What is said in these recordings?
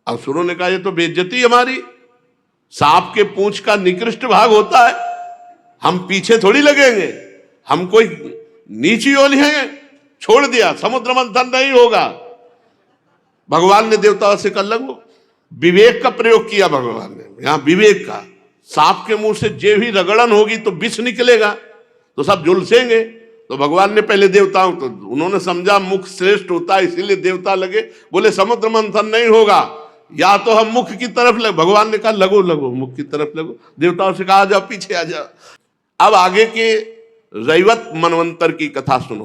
असुरों ने कहा ये तो बेइज्जती हमारी, सांप के पूंछ का निकृष्ट भाग होता है, हम पीछे थोड़ी लगेंगे, हम कोई नीची ओली हैं, छोड़ दिया, समुद्र मंथन नहीं होगा। भगवान ने देवताओं से कर लगो, विवेक का प्रयोग किया भगवान ने, यहां विवेक का। सांप के मुंह से जे भी रगड़न होगी तो विष निकलेगा, तो सब झुलसेंगे। तो भगवान ने पहले देवताओं, तो उन्होंने समझा मुख श्रेष्ठ होता है, इसीलिए देवता लगे, बोले समुद्र मंथन नहीं होगा, या तो हम मुख की तरफ लगे। भगवान ने कहा लगो लगो, मुख की तरफ लगो। देवताओं से कहा आ जाओ, पीछे आ जाओ। अब आगे के रैवत मनवंतर की कथा सुनो।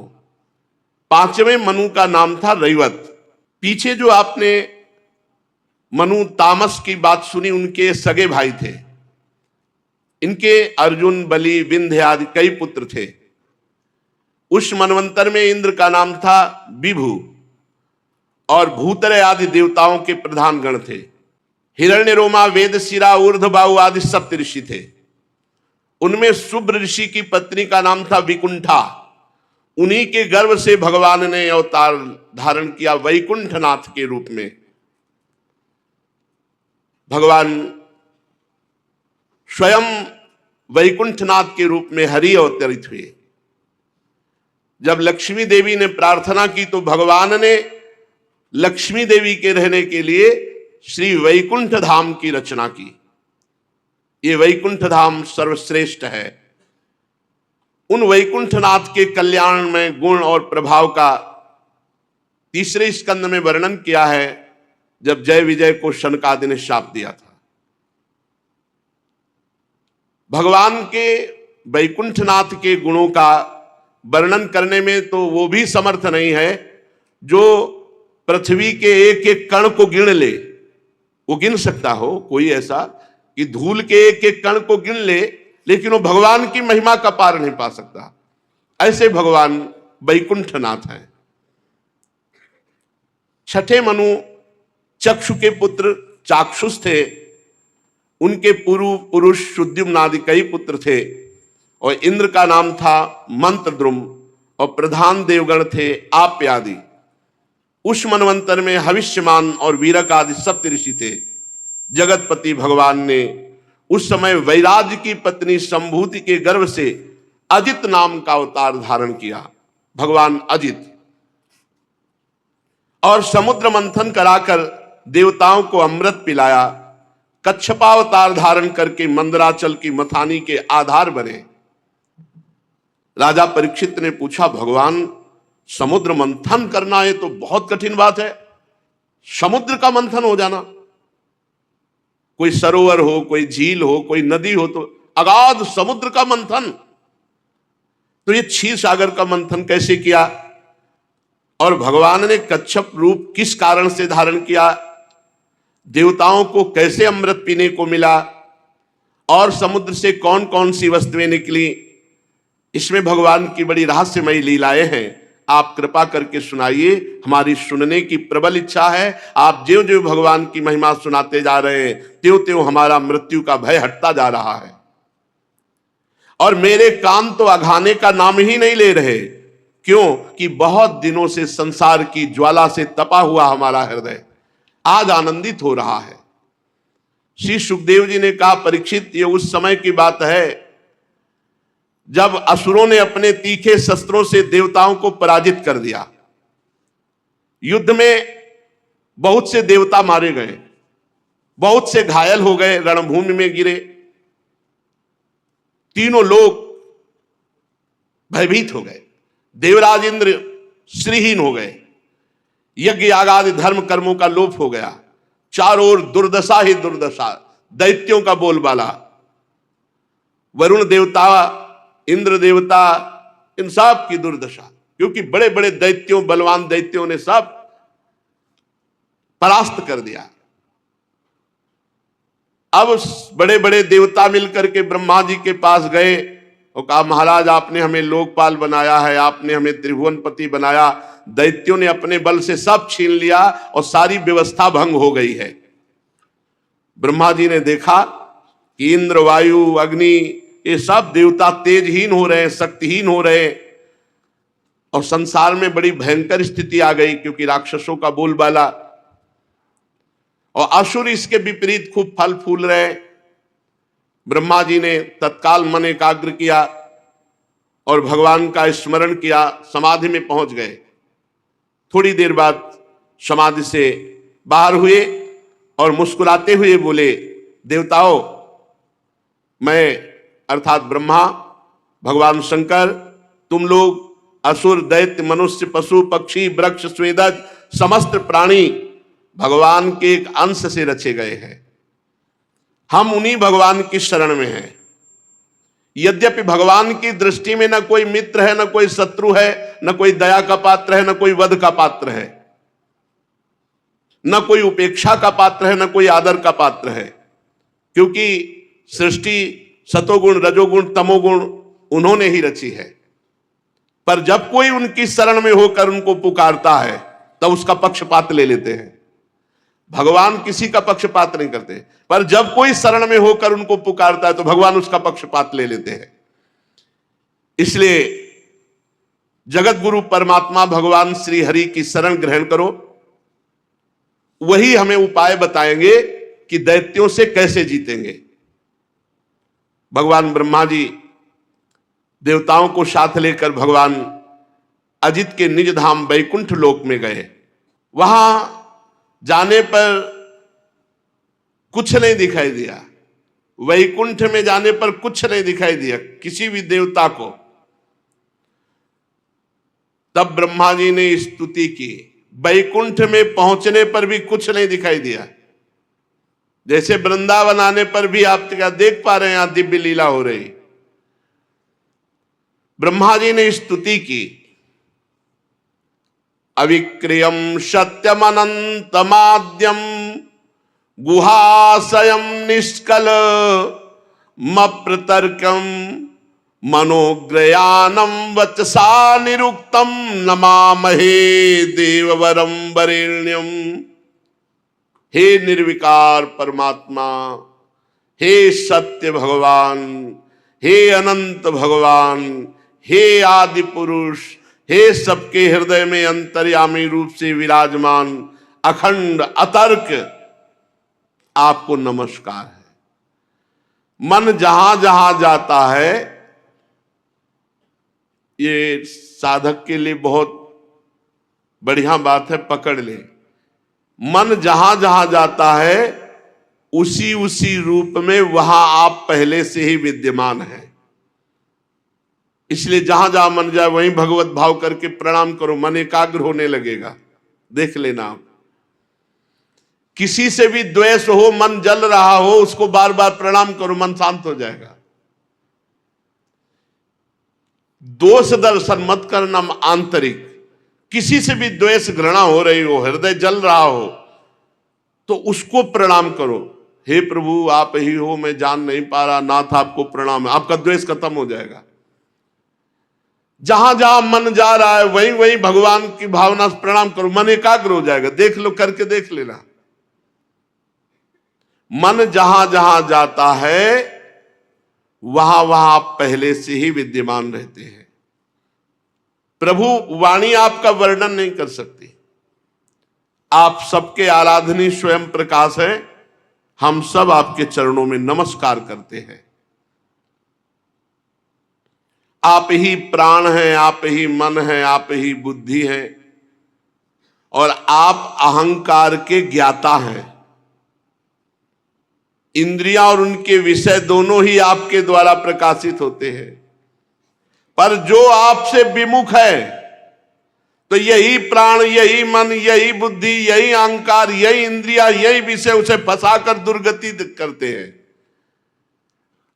पांचवें मनु का नाम था रैवत। पीछे जो आपने मनु तामस की बात सुनी, उनके सगे भाई थे। इनके अर्जुन, बलि, विंध्य आदि कई पुत्र थे। उस मनवंतर में इंद्र का नाम था विभु, और भूतरे आदि देवताओं के प्रधान गण थे। हिरण्य रोमा, वेदशिरा, ऊर्ध्वबाहु आदि सप्त ऋषि थे। उनमें शुभ्र ऋषि की पत्नी का नाम था विकुंठा। उन्हीं के गर्भ से भगवान ने अवतार धारण किया वैकुंठनाथ के रूप में। भगवान स्वयं वैकुंठनाथ के रूप में हरि अवतरित हुए। जब लक्ष्मी देवी ने प्रार्थना की तो भगवान ने लक्ष्मी देवी के रहने के लिए श्री वैकुंठ धाम की रचना की। ये वैकुंठ धाम सर्वश्रेष्ठ है। उन वैकुंठनाथ के कल्याण में गुण और प्रभाव का तीसरे स्कंद में वर्णन किया है, जब जय विजय को शनकादि ने शाप दिया था। भगवान के वैकुंठनाथ के गुणों का वर्णन करने में तो वो भी समर्थ नहीं है जो पृथ्वी के एक एक कण को गिन ले। वो गिन सकता हो कोई ऐसा कि धूल के एक एक कण को गिन ले, लेकिन वो भगवान की महिमा का पार नहीं पा सकता। ऐसे भगवान वैकुंठनाथ हैं। छठे मनु चक्षु के पुत्र चाक्षुष थे। उनके पूर्व पुरुष शुद्युम्न आदि कई पुत्र थे, और इंद्र का नाम था मंत्रद्रुम, और प्रधान देवगण थे आप्य आदि। उस मनवंतर में हविष्यमान और वीरक आदि सप्त ऋषि थे। जगतपति भगवान ने उस समय वैराज की पत्नी संभूति के गर्भ से अजित नाम का अवतार धारण किया, भगवान अजित, और समुद्र मंथन कराकर देवताओं को अमृत पिलाया। कच्छपावतार धारण करके मंदराचल की मथानी के आधार बने। राजा परीक्षित ने पूछा, भगवान समुद्र मंथन करना है तो बहुत कठिन बात है, समुद्र का मंथन हो जाना। कोई सरोवर हो, कोई झील हो, कोई नदी हो, तो अगाध समुद्र का मंथन, तो ये क्षीर सागर का मंथन कैसे किया? और भगवान ने कच्छप रूप किस कारण से धारण किया? देवताओं को कैसे अमृत पीने को मिला? और समुद्र से कौन कौन सी वस्तुएं निकली? इसमें भगवान की बड़ी रहस्यमयी लीलाएं हैं। आप कृपा करके सुनाइए, हमारी सुनने की प्रबल इच्छा है। आप ज्यों ज्यों भगवान की महिमा सुनाते जा रहे हैं, त्यों त्यों हमारा मृत्यु का भय हटता जा रहा है। और मेरे कान तो अघाने का नाम ही नहीं ले रहे। क्यों? कि बहुत दिनों से संसार की ज्वाला से तपा हुआ हमारा हृदय आज आनंदित हो रहा है। श्री सुखदेव जी ने कहा, परीक्षित, ये उस समय की बात है जब असुरों ने अपने तीखे शस्त्रों से देवताओं को पराजित कर दिया। युद्ध में बहुत से देवता मारे गए, बहुत से घायल हो गए, रणभूमि में गिरे। तीनों लोग भयभीत हो गए। देवराज इंद्र श्रीहीन हो गए। यज्ञ याग आदि धर्म कर्मों का लोप हो गया। चारों ओर दुर्दशा ही दुर्दशा, दैत्यों का बोलबाला। वरुण देवता, इंद्र देवता, इन सब की दुर्दशा, क्योंकि बड़े बड़े दैत्यों, बलवान दैत्यों ने सब परास्त कर दिया। अब बड़े बड़े देवता मिलकर के ब्रह्मा जी के पास गए और कहा, महाराज आपने हमें लोकपाल बनाया है, आपने हमें त्रिभुवनपति बनाया, दैत्यों ने अपने बल से सब छीन लिया और सारी व्यवस्था भंग हो गई है। ब्रह्मा जी ने देखा कि इंद्र, वायु, अग्नि, ये सब देवता तेजहीन हो रहे हैं, शक्तिहीन हो रहे हैं, और संसार में बड़ी भयंकर स्थिति आ गई, क्योंकि राक्षसों का बोलबाला। और असुर इसके विपरीत खूब फल फूल रहे। ब्रह्मा जी ने तत्काल मन एकाग्र किया और भगवान का स्मरण किया, समाधि में पहुंच गए। थोड़ी देर बाद समाधि से बाहर हुए और मुस्कुराते हुए बोले, देवताओं, मैं अर्थात ब्रह्मा, भगवान शंकर, तुम लोग असुर, दैत्य, मनुष्य, पशु, पक्षी, वृक्ष, स्वेदज, समस्त प्राणी भगवान के एक अंश से रचे गए हैं। हम उन्हीं भगवान की शरण में हैं। यद्यपि भगवान की दृष्टि में न कोई मित्र है, न कोई शत्रु है, न कोई दया का पात्र है, न कोई वध का पात्र है, न कोई उपेक्षा का पात्र है, न कोई आदर का पात्र है, क्योंकि सृष्टि सतोगुण, रजोगुण, तमोगुण उन्होंने ही रची है। पर जब कोई उनकी शरण में होकर उनको पुकारता है तब उसका पक्षपात ले लेते हैं। भगवान किसी का पक्षपात नहीं करते, पर जब कोई शरण में होकर उनको पुकारता है तो भगवान उसका पक्षपात ले लेते हैं। इसलिए जगत गुरु परमात्मा भगवान श्री हरि की शरण ग्रहण करो। वही हमें उपाय बताएंगे कि दैत्यों से कैसे जीतेंगे। भगवान ब्रह्मा जी देवताओं को साथ लेकर भगवान अजित के निज धाम वैकुंठ लोक में गए। वहां जाने पर कुछ नहीं दिखाई दिया। वैकुंठ में जाने पर कुछ नहीं दिखाई दिया किसी भी देवता को। तब ब्रह्मा जी ने स्तुति की। वैकुंठ में पहुंचने पर भी कुछ नहीं दिखाई दिया। जैसे वृंदावन आने पर भी आप क्या देख पा रहे हैं, यहां दिव्य लीला हो रही। ब्रह्मा जी ने स्तुति की। अविक्रियम सत्यम अनंतमाद्यम गुहाशयम निष्कल मप्रतर्कम मनोग्रयानम वचसा निरुक्तम नमामहे देववरम वरेण्यम। हे निर्विकार परमात्मा, हे सत्य भगवान, हे अनंत भगवान, हे आदि पुरुष, हे सबके हृदय में अंतर्यामी रूप से विराजमान अखंड अतर्क, आपको नमस्कार है। मन जहां जहां जाता है, ये साधक के लिए बहुत बढ़िया बात है, पकड़ ले। मन जहां जहां जाता है उसी उसी रूप में वहां आप पहले से ही विद्यमान हैं। इसलिए जहां जहां मन जाए वहीं भगवत भाव करके प्रणाम करो, मन एकाग्र होने लगेगा। देख लेना आप, किसी से भी द्वेष हो, मन जल रहा हो, उसको बार बार प्रणाम करो, मन शांत हो जाएगा। दोष दर्शन मत करना आंतरिक। किसी से भी द्वेष घृणा हो रही हो, हृदय जल रहा हो, तो उसको प्रणाम करो। हे प्रभु आप ही हो, मैं जान नहीं पा रहा, नाथ आपको प्रणाम है। आपका द्वेष खत्म हो जाएगा। जहां जहां मन जा रहा है वहीं वहीं भगवान की भावना से प्रणाम करो, मन एकाग्र हो जाएगा। देख लो, करके देख लेना। मन जहां जहां जाता है वहां वहां आप पहले से ही विद्यमान रहते हैं। प्रभु वाणी आपका वर्णन नहीं कर सकती। आप सबके आराधनीय स्वयं प्रकाश है। हम सब आपके चरणों में नमस्कार करते हैं। आप ही प्राण हैं, आप ही मन है, आप ही बुद्धि है, और आप अहंकार के ज्ञाता हैं। इंद्रियां और उनके विषय दोनों ही आपके द्वारा प्रकाशित होते हैं। पर जो आपसे विमुख है, तो यही प्राण, यही मन, यही बुद्धि, यही अहंकार, यही इंद्रिया, यही विषय उसे फंसाकर दुर्गति करते हैं।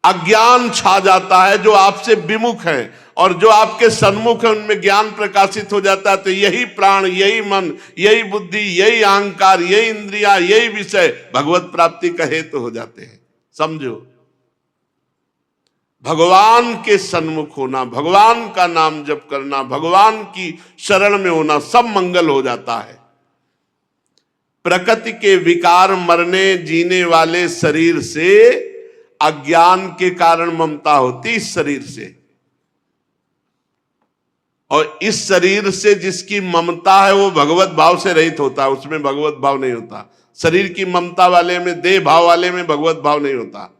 अज्ञान छा जाता है जो आपसे विमुख है, और जो आपके सन्मुख है उनमें ज्ञान प्रकाशित हो जाता है। तो यही प्राण, यही मन, यही बुद्धि, यही अहंकार, यही इंद्रिया, यही विषय भगवत प्राप्ति का हेतु हो जाते हैं। समझो, भगवान के सन्मुख होना, भगवान का नाम जप करना, भगवान की शरण में होना, सब मंगल हो जाता है। प्रकृति के विकार मरने जीने वाले शरीर से अज्ञान के कारण ममता होती, इस शरीर से। और इस शरीर से जिसकी ममता है वो भगवत भाव से रहित होता है, उसमें भगवत भाव नहीं होता। शरीर की ममता वाले में, देह भाव वाले में भगवत भाव नहीं होता,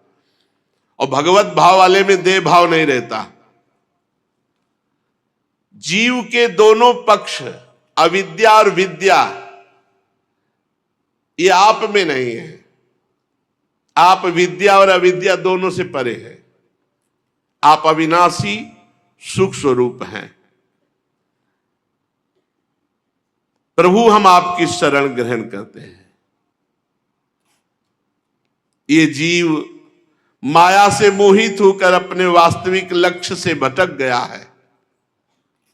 और भगवत भाव वाले में देह भाव नहीं रहता। जीव के दोनों पक्ष, अविद्या और विद्या, ये आप में नहीं है। आप विद्या और अविद्या दोनों से परे है। आप अविनाशी सुख स्वरूप हैं। प्रभु, हम आपकी शरण ग्रहण करते हैं। ये जीव माया से मोहित होकर अपने वास्तविक लक्ष्य से भटक गया है।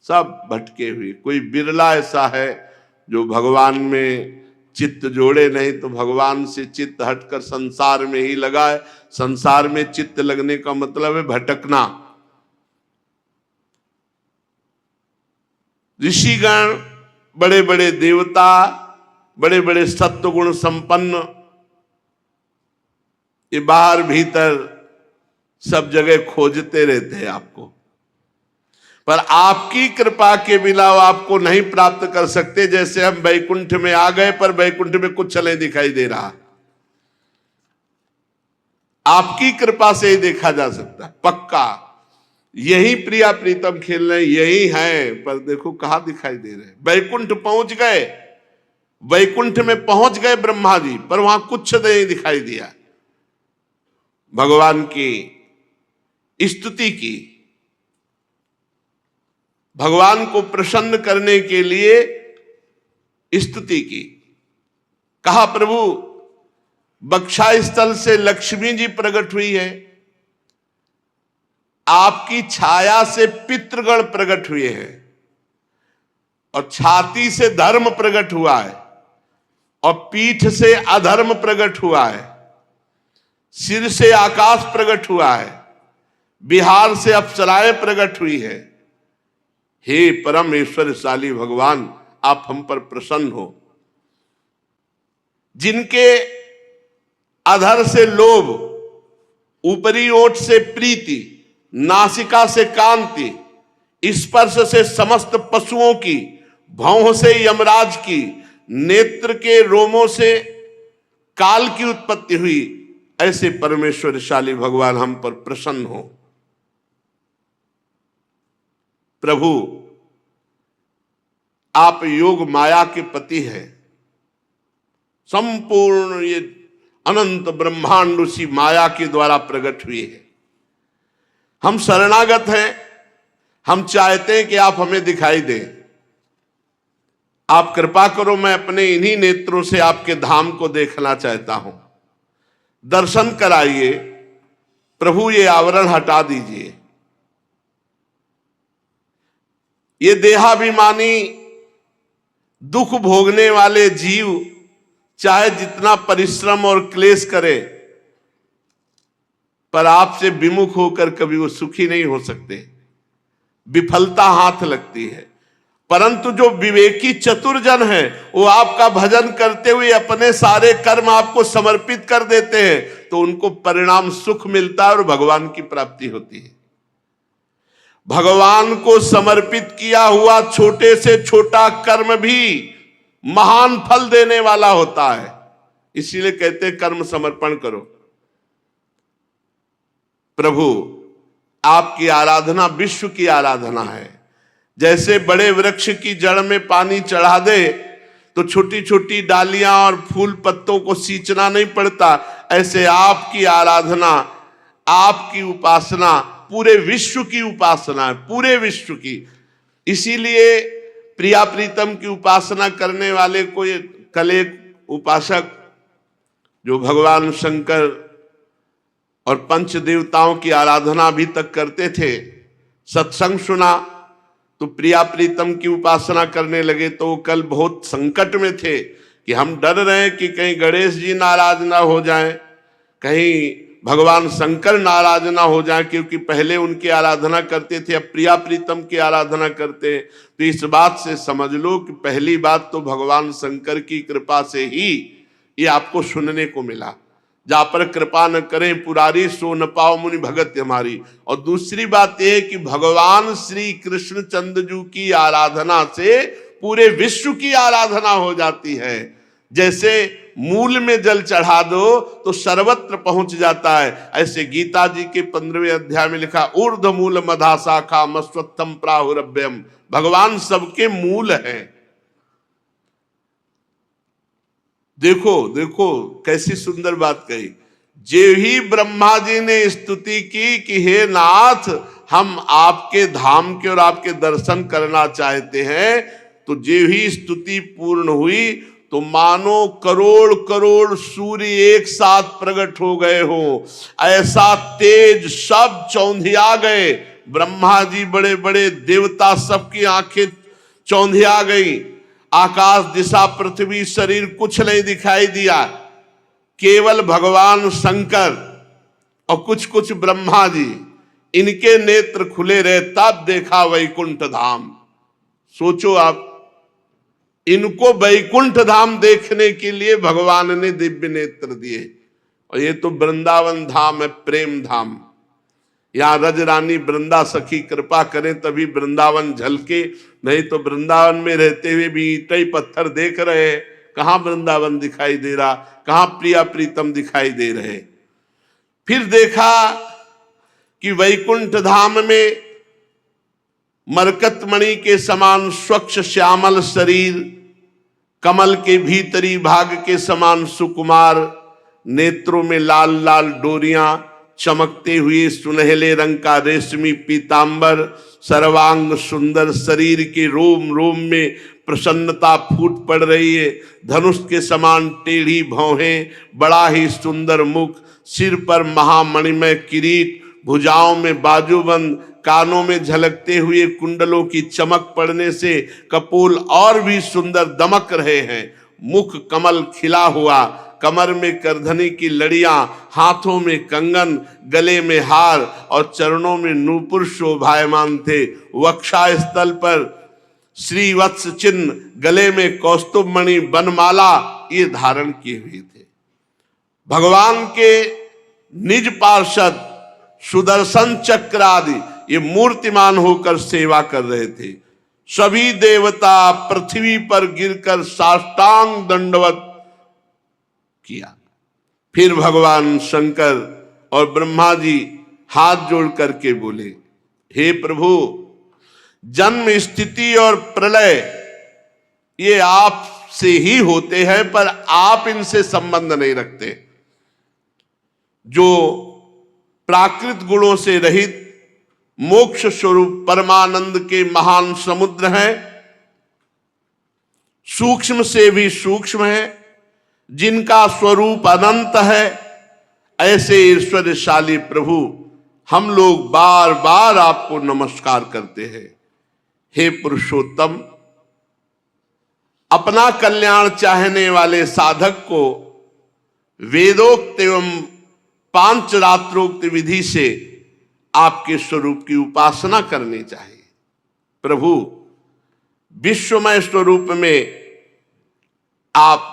सब भटके हुए, कोई बिरला ऐसा है जो भगवान में चित्त जोड़े, नहीं तो भगवान से चित्त हटकर संसार में ही लगा है। संसार में चित्त लगने का मतलब है भटकना। ऋषिगण, बड़े बड़े देवता, बड़े बड़े सत्वगुण संपन्न, ये बाहर भीतर सब जगह खोजते रहते हैं आपको, पर आपकी कृपा के बिना वो आपको नहीं प्राप्त कर सकते। जैसे हम वैकुंठ में आ गए, पर वैकुंठ में कुछ नहीं दिखाई दे रहा। आपकी कृपा से ही देखा जा सकता है पक्का। यही प्रिया प्रीतम खेल रहे, यही है, पर देखो कहां दिखाई दे रहे। वैकुंठ पहुंच गए, वैकुंठ में पहुंच गए ब्रह्मा जी, पर वहां कुछ नहीं दिखाई दिया। भगवान की स्तुति की, भगवान को प्रसन्न करने के लिए स्तुति की। कहा प्रभु, बक्षा स्थल से लक्ष्मी जी प्रकट हुई है, आपकी छाया से पितृगण प्रकट हुए हैं, और छाती से धर्म प्रकट हुआ है, और पीठ से अधर्म प्रकट हुआ है, सिर से आकाश प्रकट हुआ है, बिहार से अप्सराएं प्रकट हुई है। हे परम ऐश्वर्यशाली भगवान, आप हम पर प्रसन्न हो। जिनके अधर से लोभ, ऊपरी ओठ से प्रीति, नासिका से कांति, स्पर्श से समस्त पशुओं की, भौं से यमराज की, नेत्र के रोमों से काल की उत्पत्ति हुई, ऐसे परमेश्वरशाली भगवान हम पर प्रसन्न हो। प्रभु, आप योग माया के पति हैं। संपूर्ण ये अनंत ब्रह्मांड उसी माया के द्वारा प्रकट हुए हैं। हम शरणागत हैं, हम चाहते हैं कि आप हमें दिखाई दें। आप कृपा करो, मैं अपने इन्हीं नेत्रों से आपके धाम को देखना चाहता हूं। दर्शन कराइए प्रभु, ये आवरण हटा दीजिए। ये देहाभिमानी दुख भोगने वाले जीव चाहे जितना परिश्रम और क्लेश करे, पर आपसे विमुख होकर कभी वो सुखी नहीं हो सकते। विफलता हाथ लगती है। परंतु जो विवेकी चतुर जन है, वो आपका भजन करते हुए अपने सारे कर्म आपको समर्पित कर देते हैं, तो उनको परिणाम सुख मिलता है और भगवान की प्राप्ति होती है। भगवान को समर्पित किया हुआ छोटे से छोटा कर्म भी महान फल देने वाला होता है। इसीलिए कहते हैं कर्म समर्पण करो। प्रभु, आपकी आराधना विश्व की आराधना है। जैसे बड़े वृक्ष की जड़ में पानी चढ़ा दे तो छोटी छोटी डालियां और फूल पत्तों को सींचना नहीं पड़ता, ऐसे आपकी आराधना, आपकी उपासना पूरे विश्व की उपासना है, पूरे विश्व की। इसीलिए प्रिया प्रीतम की उपासना करने वाले को कल एक उपासक जो भगवान शंकर और पंच देवताओं की आराधना अभी तक करते थे, सत्संग सुना तो प्रिया प्रीतम की उपासना करने लगे। तो वो कल बहुत संकट में थे कि हम डर रहे हैं कि कहीं गणेश जी नाराज ना हो जाएं, कहीं भगवान शंकर नाराज ना हो जाएं, क्योंकि पहले उनकी आराधना करते थे, अब प्रिया प्रीतम की आराधना करते। तो इस बात से समझ लो कि पहली बात तो भगवान शंकर की कृपा से ही ये आपको सुनने को मिला। जा पर कृपा न करें पुरारी, सो न पाओ मुनि भगत हमारी। और दूसरी बात यह कि भगवान श्री कृष्ण चंद्र जी की आराधना से पूरे विश्व की आराधना हो जाती है। जैसे मूल में जल चढ़ा दो तो सर्वत्र पहुंच जाता है, ऐसे गीता जी के 15वें अध्याय में लिखा ऊर्ध्व मूल मधा शाखा मस्वत्थम प्राहुरभ्यम। भगवान सबके मूल हैं। देखो देखो कैसी सुंदर बात कही। जे ही ब्रह्मा जी ने स्तुति की कि हे नाथ हम आपके धाम के और आपके दर्शन करना चाहते हैं, तो जे ही स्तुति पूर्ण हुई तो मानो करोड़ करोड़ सूर्य एक साथ प्रकट हो गए हो, ऐसा तेज सब चौंधिया गए। ब्रह्मा जी बड़े बड़े देवता सबकी आंखें चौंधिया गई। आकाश दिशा पृथ्वी शरीर कुछ नहीं दिखाई दिया, केवल भगवान शंकर और कुछ कुछ ब्रह्मा जी, इनके नेत्र खुले रहे, तब देखा वैकुंठ धाम। सोचो आप, इनको वैकुंठ धाम देखने के लिए भगवान ने दिव्य नेत्र दिए। और ये तो वृंदावन धाम है, प्रेम धाम। यहाँ रज रानी वृंदा सखी कृपा करें तभी वृंदावन झलके, नहीं तो वृंदावन में रहते हुए भी ईंट ही पत्थर देख रहे हैं, कहाँ वृंदावन दिखाई दे रहा, कहाँ प्रिया प्रीतम दिखाई दे रहे। फिर देखा कि वैकुंठ धाम में मरकतमणि के समान स्वच्छ श्यामल शरीर, कमल के भीतरी भाग के समान सुकुमार, नेत्रों में लाल लाल डोरियां, चमकते हुए सुनहले रंग का रेशमी पीतांबर, सर्वांग सुंदर, शरीर के रोम रोम में प्रसन्नता फूट पड़ रही है। धनुष के समान टेढ़ी भौहें, बड़ा ही सुंदर मुख, सिर पर महामणिमय किरीट, भुजाओं में बाजूबंद, कानों में झलकते हुए कुंडलों की चमक पड़ने से कपोल और भी सुंदर दमक रहे हैं। मुख कमल खिला हुआ, कमर में करधनी की लड़ियां, हाथों में कंगन, गले में हार और चरणों में नूपुर शोभायमान थे। वक्षा स्थल पर श्रीवत्स चिन्ह, गले में कौस्तुभ मणि बनमाला ये धारण किए हुए थे। भगवान के निज पार्षद सुदर्शन चक्र आदि ये मूर्तिमान होकर सेवा कर रहे थे। सभी देवता पृथ्वी पर गिरकर साष्टांग दंडवत किया। फिर भगवान शंकर और ब्रह्मा जी हाथ जोड़ करके बोले, हे प्रभु, जन्म स्थिति और प्रलय ये आप से ही होते हैं, पर आप इनसे संबंध नहीं रखते। जो प्राकृत गुणों से रहित मोक्ष स्वरूप परमानंद के महान समुद्र हैं, सूक्ष्म से भी सूक्ष्म है, जिनका स्वरूप अनंत है, ऐसे ईश्वरशाली प्रभु हम लोग बार बार आपको नमस्कार करते हैं। हे पुरुषोत्तम, अपना कल्याण चाहने वाले साधक को वेदोक्त एवं पांच रात्रोक्त विधि से आपके स्वरूप की उपासना करनी चाहिए। प्रभु, विश्वमय स्वरूप में आप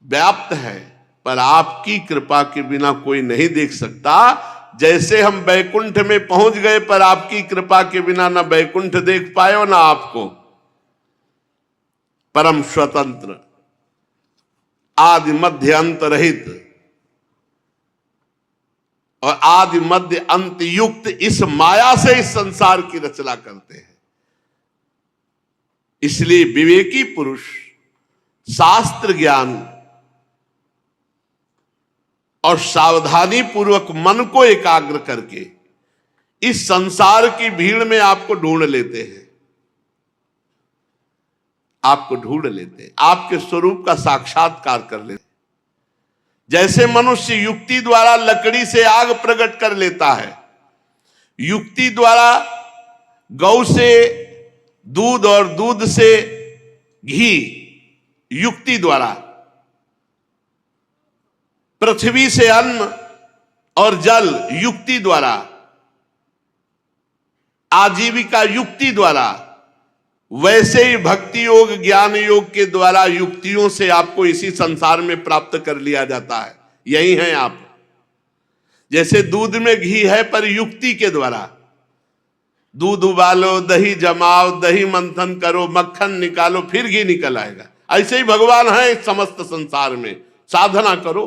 व्याप्त है, पर आपकी कृपा के बिना कोई नहीं देख सकता। जैसे हम वैकुंठ में पहुंच गए, पर आपकी कृपा के बिना ना वैकुंठ देख पाए और ना आपको। परम स्वतंत्र, आदि मध्य अंत रहित और आदि मध्य अंत युक्त इस माया से इस संसार की रचना करते हैं। इसलिए विवेकी पुरुष शास्त्र ज्ञान और सावधानी पूर्वक मन को एकाग्र करके इस संसार की भीड़ में आपको ढूंढ लेते हैं, आपको ढूंढ लेते हैं, आपके स्वरूप का साक्षात्कार कर लेते हैं। जैसे मनुष्य युक्ति द्वारा लकड़ी से आग प्रकट कर लेता है, युक्ति द्वारा गौ से दूध और दूध से घी, युक्ति द्वारा पृथ्वी से अन्न और जल, युक्ति द्वारा आजीविका, युक्ति द्वारा, वैसे ही भक्ति योग ज्ञान योग के द्वारा युक्तियों से आपको इसी संसार में प्राप्त कर लिया जाता है। यही है आप। जैसे दूध में घी है, पर युक्ति के द्वारा दूध उबालो, दही जमाओ, दही मंथन करो, मक्खन निकालो, फिर घी निकल आएगा। ऐसे ही भगवान है समस्त संसार में। साधना करो,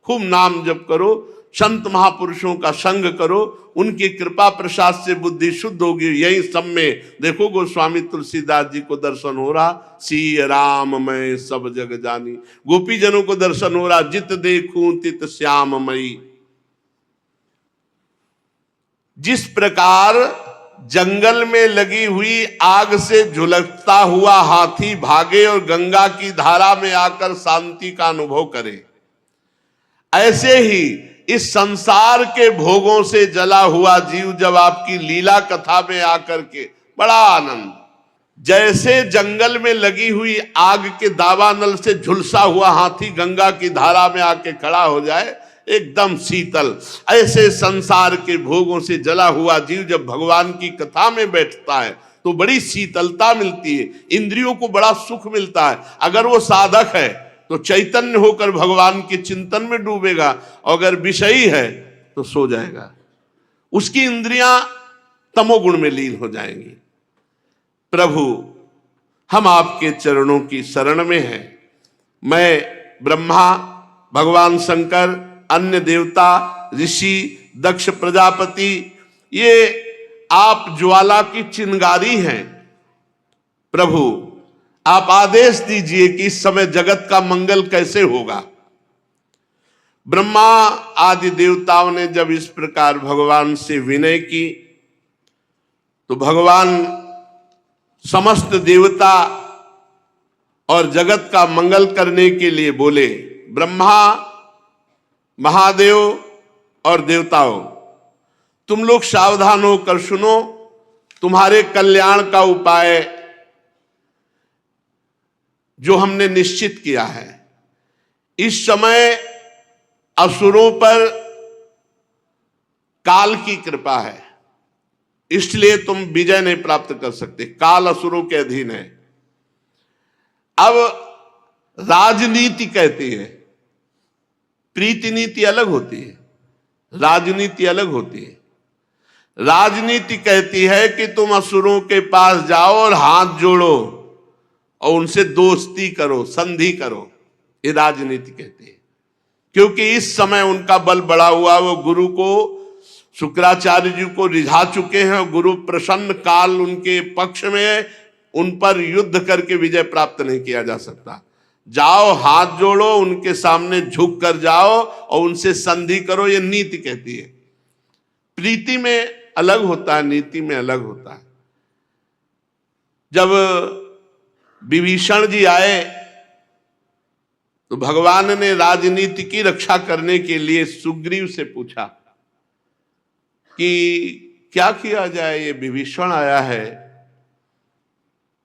खूब नाम जप करो, संत महापुरुषों का संग करो, उनकी कृपा प्रसाद से बुद्धि शुद्ध होगी। यही सब में देखो गोस्वामी तुलसीदास जी को दर्शन हो रहा, सी राम मैं सब जग जानी। गोपीजनों को दर्शन हो रहा, जित देखूं तित श्याममयी। जिस प्रकार जंगल में लगी हुई आग से झुलसता हुआ हाथी भागे और गंगा की धारा में आकर शांति का अनुभव करे, ऐसे ही इस संसार के भोगों से जला हुआ जीव जब आपकी लीला कथा में आकर के बड़ा आनंद, जैसे जंगल में लगी हुई आग के दावानल से झुलसा हुआ हाथी गंगा की धारा में आके खड़ा हो जाए एकदम शीतल, ऐसे संसार के भोगों से जला हुआ जीव जब भगवान की कथा में बैठता है तो बड़ी शीतलता मिलती है, इंद्रियों को बड़ा सुख मिलता है। अगर वो साधक है तो चैतन्य होकर भगवान के चिंतन में डूबेगा, और अगर विषयी है तो सो जाएगा, उसकी इंद्रियां तमोगुण में लीन हो जाएंगी। प्रभु, हम आपके चरणों की शरण में हैं। मैं ब्रह्मा, भगवान शंकर, अन्य देवता, ऋषि, दक्ष प्रजापति, ये आप ज्वाला की चिंगारी हैं। प्रभु, आप आदेश दीजिए कि इस समय जगत का मंगल कैसे होगा। ब्रह्मा आदि देवताओं ने जब इस प्रकार भगवान से विनय की तो भगवान समस्त देवता और जगत का मंगल करने के लिए बोले, ब्रह्मा, महादेव और देवताओं, तुम लोग सावधान होकर सुनो, तुम्हारे कल्याण का उपाय जो हमने निश्चित किया है। इस समय असुरों पर काल की कृपा है, इसलिए तुम विजय नहीं प्राप्त कर सकते, काल असुरों के अधीन है। अब राजनीति कहती है, प्रीति नीति अलग होती है, राजनीति अलग होती है। राजनीति कहती है कि तुम असुरों के पास जाओ और हाथ जोड़ो और उनसे दोस्ती करो, संधि करो, ये राजनीति कहती है। क्योंकि इस समय उनका बल बढ़ा हुआ, वो गुरु को, शुक्राचार्य जी को रिझा चुके हैं, गुरु प्रसन्न, काल उनके पक्ष में है, उन पर युद्ध करके विजय प्राप्त नहीं किया जा सकता। जाओ, हाथ जोड़ो, उनके सामने झुक कर जाओ और उनसे संधि करो, ये नीति कहती है। प्रीति में अलग होता है, नीति में अलग होता है। जब विभीषण जी आए तो भगवान ने राजनीति की रक्षा करने के लिए सुग्रीव से पूछा कि क्या किया जाए, ये विभीषण आया है।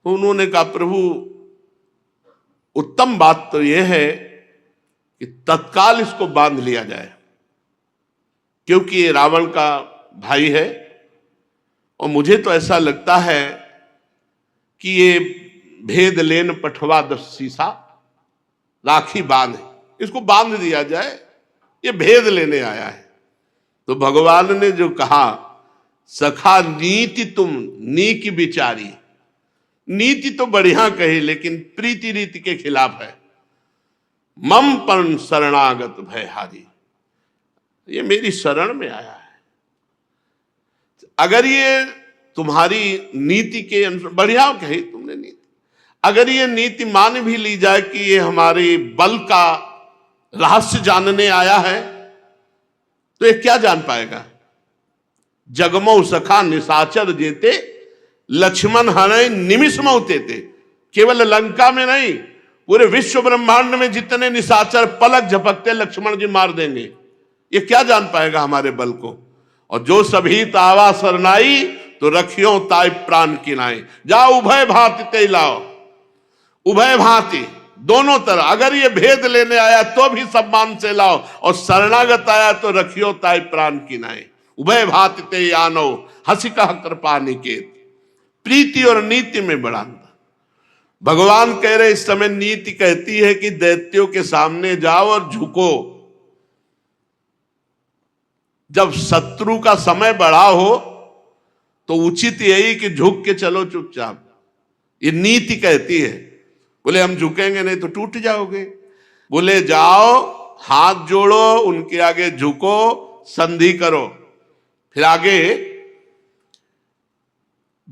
तो उन्होंने कहा, प्रभु उत्तम बात तो यह है कि तत्काल इसको बांध लिया जाए, क्योंकि ये रावण का भाई है और मुझे तो ऐसा लगता है कि ये भेद लेन पठवा 10 सीसा राखी बांध, इसको बांध दिया जाए, ये भेद लेने आया है। तो भगवान ने जो कहा, सखा नीति तुम नीक विचारी, नीति तो बढ़िया कही लेकिन प्रीति रीति के खिलाफ है। मम पण शरणागत भयहारी, ये मेरी शरण में आया है। अगर ये तुम्हारी नीति के अनुसार, बढ़िया कही तुमने नीति, अगर ये नीति मान भी ली जाए कि ये हमारे बल का रहस्य जानने आया है, तो ये क्या जान पाएगा। जगमो सखा निशाचर जेते, लक्ष्मण हरे निमिष मौते थे। केवल लंका में नहीं, पूरे विश्व ब्रह्मांड में जितने निशाचर पलक झपकते लक्ष्मण जी मार देंगे। ये क्या जान पाएगा हमारे बल को। और जो सभी तावा सरनाई, तो रखियो ताई प्राण किनाई। जाओ उभय भांति ते लाओ, उभय भांति दोनों तरह। अगर ये भेद लेने आया तो भी सम्मान से लाओ, और शरणागत आया तो रखियो ताई प्राण किनाई। उभय भांति ते आनो, हंसी कह कृपा निकेत। प्रीति और नीति में बड़ा अंतर। भगवान कह रहे इस समय नीति कहती है कि दैत्यों के सामने जाओ और झुको। जब शत्रु का समय बढ़ा हो तो उचित यही कि झुक के चलो चुपचाप, ये नीति कहती है। बोले हम झुकेंगे नहीं तो टूट जाओगे। बोले जाओ हाथ जोड़ो, उनके आगे झुको, संधि करो। फिर आगे,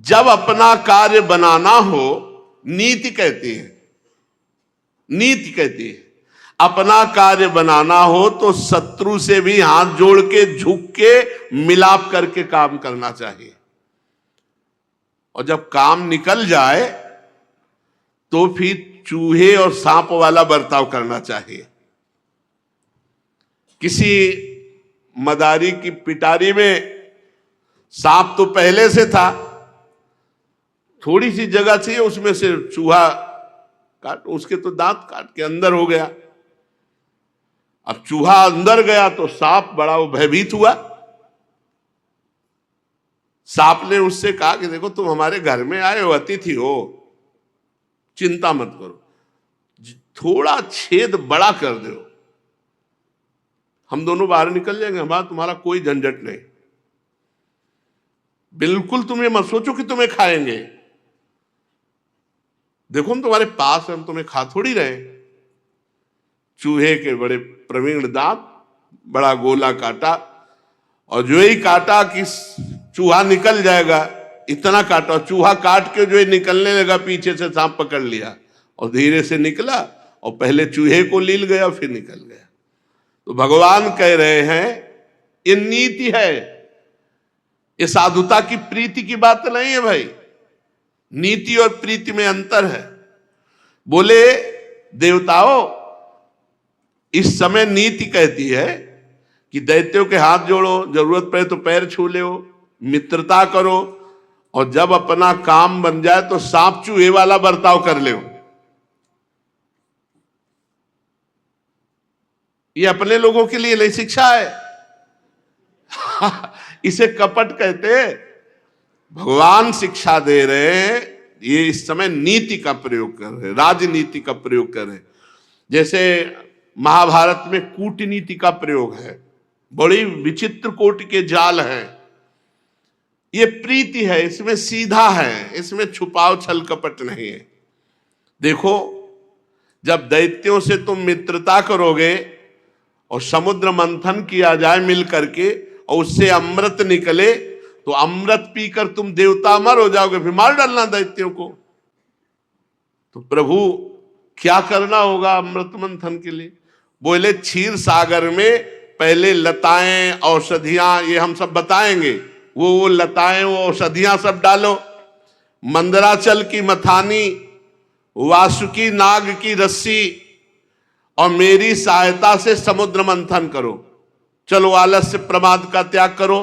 जब अपना कार्य बनाना हो, नीति कहती है, नीति कहती है अपना कार्य बनाना हो तो शत्रु से भी हाथ जोड़ के, झुक के, मिलाप करके काम करना चाहिए। और जब काम निकल जाए तो फिर चूहे और सांप वाला बर्ताव करना चाहिए। किसी मदारी की पिटारी में सांप तो पहले से था, थोड़ी सी जगह चाहिए, उसमें से चूहा काट, उसके तो दांत काट के अंदर हो गया। अब चूहा अंदर गया तो सांप बड़ा वो भयभीत हुआ। सांप ने उससे कहा कि देखो तुम हमारे घर में आए हो, अतिथि हो, चिंता मत करो, थोड़ा छेद बड़ा कर दो, हम दोनों बाहर निकल जाएंगे, हमारा तुम्हारा कोई झंझट नहीं। बिल्कुल तुम ये मत सोचो कि तुम्हें खाएंगे, देखो हम तुम्हारे पास हैं, हम तुम्हें खा थोड़ी रहे। चूहे के बड़े प्रवीण दांत, बड़ा गोला काटा, और जो ही काटा कि चूहा निकल जाएगा, इतना काटा, चूहा काट के जो है निकलने लगा, पीछे से सांप पकड़ लिया और धीरे से निकला और पहले चूहे को लील गया फिर निकल गया। तो भगवान कह रहे हैं ये नीति है, ये साधुता की प्रीति की बात नहीं है भाई। नीति और प्रीति में अंतर है। बोले देवताओं, इस समय नीति कहती है कि दैत्यों के हाथ जोड़ो, जरूरत पड़े तो पैर छू लो, मित्रता करो, और जब अपना काम बन जाए तो सांप चूहे वाला बर्ताव कर लो। ये अपने लोगों के लिए नहीं शिक्षा है। इसे कपट कहते हैं। भगवान शिक्षा दे रहे हैं, ये इस समय नीति का प्रयोग कर रहे हैं, राजनीति का प्रयोग कर रहे हैं। जैसे महाभारत में कूटनीति का प्रयोग है, बड़ी विचित्र कोटि के जाल हैं। ये प्रीति है, इसमें सीधा है, इसमें छुपाव छल कपट नहीं है। देखो, जब दैत्यों से तुम मित्रता करोगे और समुद्र मंथन किया जाए मिल करके और उससे अमृत निकले, तो अमृत पीकर तुम देवता अमर हो जाओगे, फिर मार डालना दैत्यों को। तो प्रभु क्या करना होगा अमृत मंथन के लिए? बोले क्षीर सागर में पहले लताएं, औषधियां, ये हम सब बताएंगे, वो लताएं, वो औषधियां सब डालो, मंदराचल की मथानी, वासुकी नाग की रस्सी, और मेरी सहायता से समुद्र मंथन करो। चलो आलस्य प्रमाद का त्याग करो।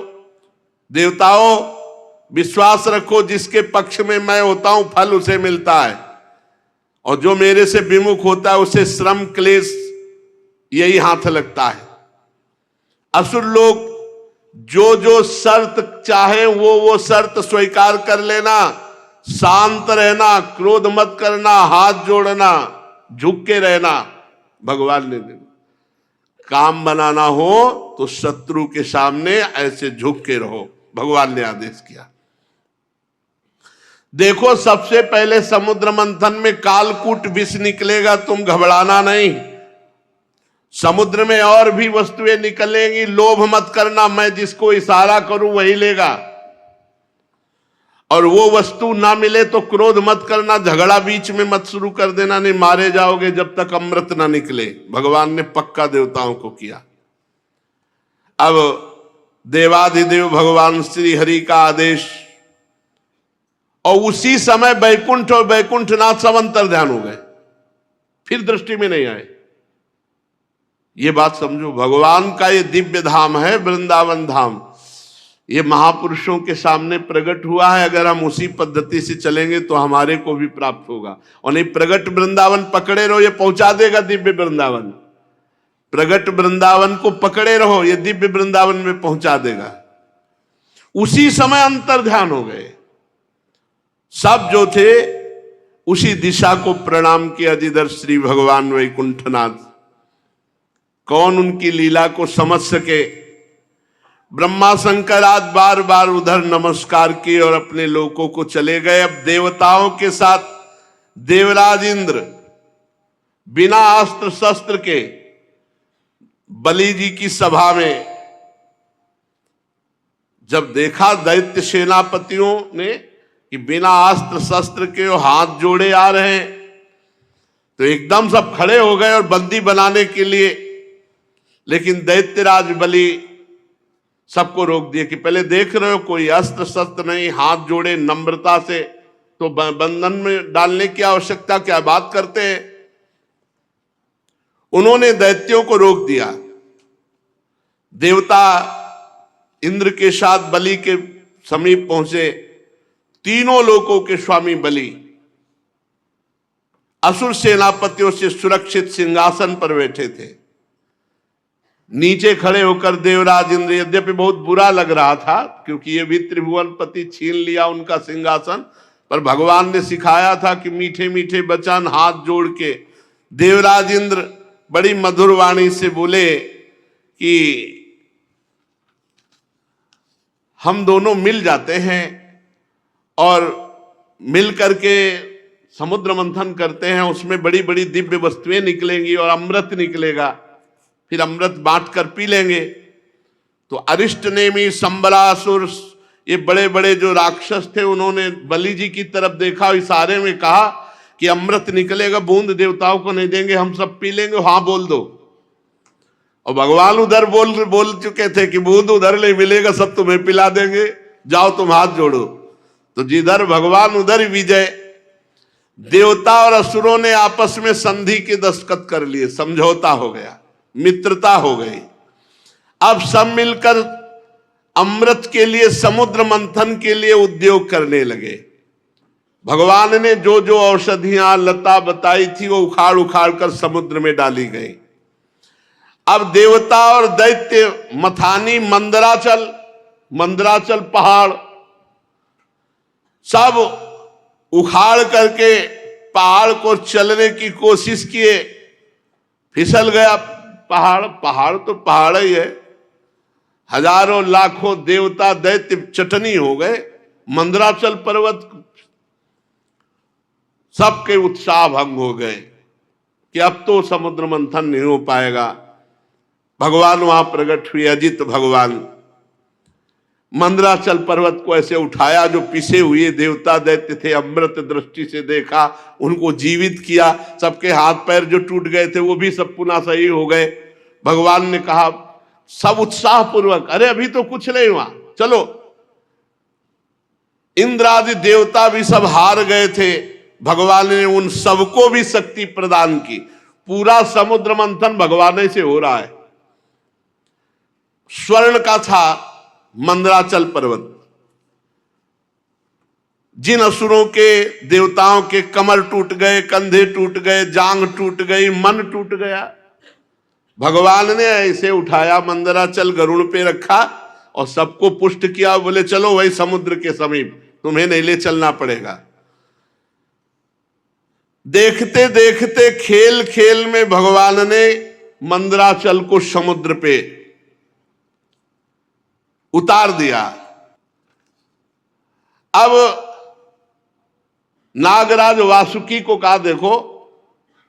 देवताओं, विश्वास रखो, जिसके पक्ष में मैं होता हूं फल उसे मिलता है, और जो मेरे से विमुख होता है उसे श्रम क्लेश यही हाथ लगता है। असुर लोग जो जो शर्त चाहे वो शर्त स्वीकार कर लेना, शांत रहना, क्रोध मत करना, हाथ जोड़ना, झुक के रहना। भगवान ने काम बनाना हो तो शत्रु के सामने ऐसे झुक के रहो, भगवान ने आदेश किया। देखो, सबसे पहले समुद्र मंथन में कालकूट विष निकलेगा, तुम घबराना नहीं। समुद्र में और भी वस्तुएं निकलेंगी, लोभ मत करना, मैं जिसको इशारा करूं वही लेगा। और वो वस्तु ना मिले तो क्रोध मत करना, झगड़ा बीच में मत शुरू कर देना, नहीं मारे जाओगे जब तक अमृत ना निकले। भगवान ने पक्का देवताओं को किया। अब देवाधिदेव भगवान श्री हरि का आदेश, और उसी समय बैकुंठ और बैकुंठनाथ सब अंतर ध्यान हो गए, फिर दृष्टि में नहीं आए। ये बात समझो, भगवान का ये दिव्य धाम है वृंदावन धाम, ये महापुरुषों के सामने प्रकट हुआ है। अगर हम उसी पद्धति से चलेंगे तो हमारे को भी प्राप्त होगा। और नहीं, प्रगट वृंदावन पकड़े रहो, ये पहुंचा देगा दिव्य वृंदावन। प्रगट वृंदावन को पकड़े रहो, ये दिव्य वृंदावन में पहुंचा देगा। उसी समय अंतर ध्यान हो गए, सब जो थे उसी दिशा को प्रणाम किया जिधर श्री भगवान वैकुंठनाथ। कौन उनकी लीला को समझ सके? ब्रह्मा शंकर आज बार बार उधर नमस्कार किए और अपने लोकों को चले गए। अब देवताओं के साथ देवराज इंद्र बिना अस्त्र शस्त्र के बलि जी की सभा में जब देखा दैत्य सेनापतियों ने कि बिना अस्त्र शस्त्र के वो हाथ जोड़े आ रहे हैं, तो एकदम सब खड़े हो गए और बंदी बनाने के लिए। लेकिन दैत्यराज बलि सबको रोक दिया कि पहले देख रहे हो कोई अस्त्र शस्त्र नहीं, हाथ जोड़े नम्रता से, तो बंधन में डालने की आवश्यकता क्या बात करते हैं। उन्होंने दैत्यों को रोक दिया। देवता इंद्र के साथ बलि के समीप पहुंचे। तीनों लोकों के स्वामी बलि असुर सेनापतियों से सुरक्षित सिंहासन पर बैठे थे। नीचे खड़े होकर देवराज इंद्र, यद्यपि बहुत बुरा लग रहा था क्योंकि ये भी त्रिभुवनपति छीन लिया उनका सिंहासन, पर भगवान ने सिखाया था कि मीठे मीठे वचन हाथ जोड़ के देवराज इंद्र बड़ी मधुर वाणी से बोले कि हम दोनों मिल जाते हैं और मिल करके समुद्र मंथन करते हैं, उसमें बड़ी बड़ी दिव्य वस्तुएं निकलेंगी और अमृत निकलेगा, फिर अमृत बांट कर पी लेंगे। तो अरिष्ट नेमी, संबरासुर, ये बड़े बड़े जो राक्षस थे, उन्होंने बलि जी की तरफ देखा, इशारे में कहा कि अमृत निकलेगा, बूंद देवताओं को नहीं देंगे, हम सब पी लेंगे, हाँ बोल दो। और भगवान उधर बोल चुके थे कि बूंद उधर नहीं मिलेगा, सब तुम्हें पिला देंगे, जाओ तुम हाथ जोड़ो। तो जिधर भगवान उधर ही विजय। देवता और असुरों ने आपस में संधि के दस्तखत कर लिए, समझौता हो गया, मित्रता हो गई। अब सब मिलकर अमृत के लिए, समुद्र मंथन के लिए उद्योग करने लगे। भगवान ने जो जो औषधियां लता बताई थी वो उखाड़ उखाड़ कर समुद्र में डाली गई। अब देवता और दैत्य मथानी, मंदराचल पहाड़ सब उखाड़ करके पहाड़ को चलने की कोशिश किए, फिसल गया पहाड़। पहाड़ तो पहाड़ ही है, हजारों लाखों देवता दैत्य चटनी हो गए। मंदराचल पर्वत, सबके उत्साह भंग हो गए कि अब तो समुद्र मंथन नहीं हो पाएगा। भगवान वहां प्रकट हुए, अजित भगवान। मंदराचल पर्वत को ऐसे उठाया, जो पिसे हुए देवता दैत्य थे, अमृत दृष्टि से देखा, उनको जीवित किया। सबके हाथ पैर जो टूट गए थे वो भी सब पुनः सही हो गए। भगवान ने कहा सब उत्साह पूर्वक, अरे अभी तो कुछ नहीं हुआ, चलो। इंद्र आदि देवता भी सब हार गए थे। भगवान ने उन सबको भी शक्ति प्रदान की। पूरा समुद्र मंथन भगवान से हो रहा है। स्वर्ण का था मंदराचल पर्वत। जिन असुरों के, देवताओं के कमर टूट गए, कंधे टूट गए, जांग टूट गई, मन टूट गया, भगवान ने ऐसे उठाया, मंदराचल गरुड़ पे रखा और सबको पुष्ट किया। बोले चलो वही समुद्र के समीप, तुम्हें नहीं ले चलना पड़ेगा। देखते देखते खेल खेल में भगवान ने मंदराचल को समुद्र पे उतार दिया। अब नागराज वासुकी को कहा, देखो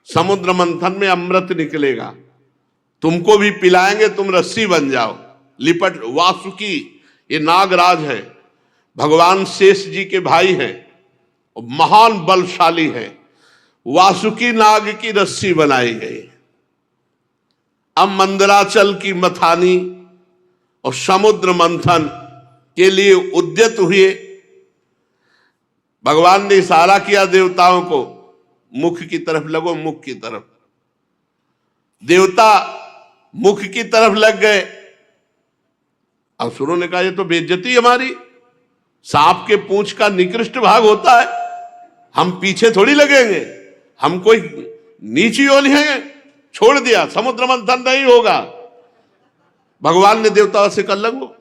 समुद्र मंथन में अमृत निकलेगा, तुमको भी पिलाएंगे, तुम रस्सी बन जाओ, लिपट। वासुकी ये नागराज है, भगवान शेष जी के भाई हैं, महान बलशाली है। वासुकी नाग की रस्सी बनाई गई। अब मंदराचल की मथानी और समुद्र मंथन के लिए उद्यत हुए। भगवान ने इशारा किया देवताओं को, मुख की तरफ लगो, मुख की तरफ। देवता मुख की तरफ लग गए। असुरों ने कहा ये तो बेइज्जती हमारी, सांप के पूंछ का निकृष्ट भाग होता है, हम पीछे थोड़ी लगेंगे, हम कोई नीची ओली हैं, छोड़ दिया, समुद्र मंथन नहीं होगा। भगवान ने देवताओं से कर लगो,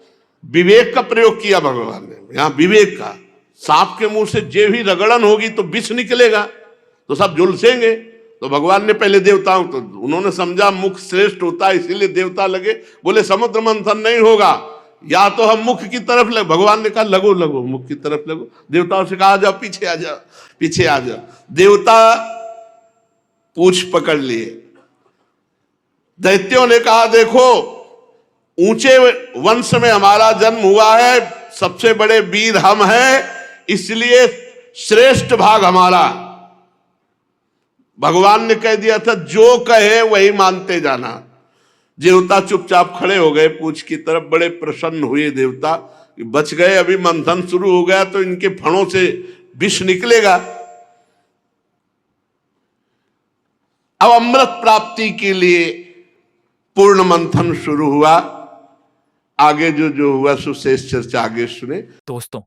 विवेक का प्रयोग किया भगवान ने, यहां विवेक का। सांप के मुंह से जे भी रगड़न होगी तो विष निकलेगा, तो सब झुलसेंगे। तो भगवान ने पहले देवताओं, तो उन्होंने समझा मुख श्रेष्ठ होता है, इसीलिए देवता लगे, बोले समुद्र मंथन नहीं होगा, या तो हम मुख की तरफ लग। भगवान ने कहा लगो लगो, मुख की तरफ लगो। देवताओं से कहा आ जाओ, पीछे आ जाओ, पीछे आ जाओ। देवता पूछ पकड़ लिए। दैत्यों ने कहा देखो, ऊंचे वंश में हमारा जन्म हुआ है, सबसे बड़े वीर हम हैं, इसलिए श्रेष्ठ भाग हमारा। भगवान ने कह दिया था जो कहे वही मानते जाना। देवता चुपचाप खड़े हो गए पूछ की तरफ, बड़े प्रसन्न हुए देवता, बच गए। अभी मंथन शुरू हो गया तो इनके फणों से विष निकलेगा। अब अमृत प्राप्ति के लिए पूर्ण मंथन शुरू हुआ। आगे जो हुआ सो शेष चर्चा आगे सुने। दोस्तों,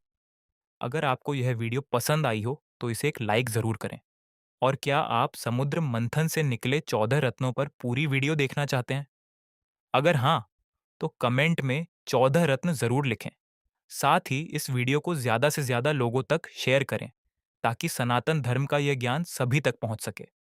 अगर आपको यह वीडियो पसंद आई हो तो इसे एक लाइक जरूर करें। और क्या आप समुद्र मंथन से निकले 14 रत्नों पर पूरी वीडियो देखना चाहते हैं? अगर हाँ, तो कमेंट में 14 रत्न जरूर लिखें। साथ ही इस वीडियो को ज्यादा से ज्यादा लोगों तक शेयर करें ताकि सनातन धर्म का यह ज्ञान सभी तक पहुंच सके।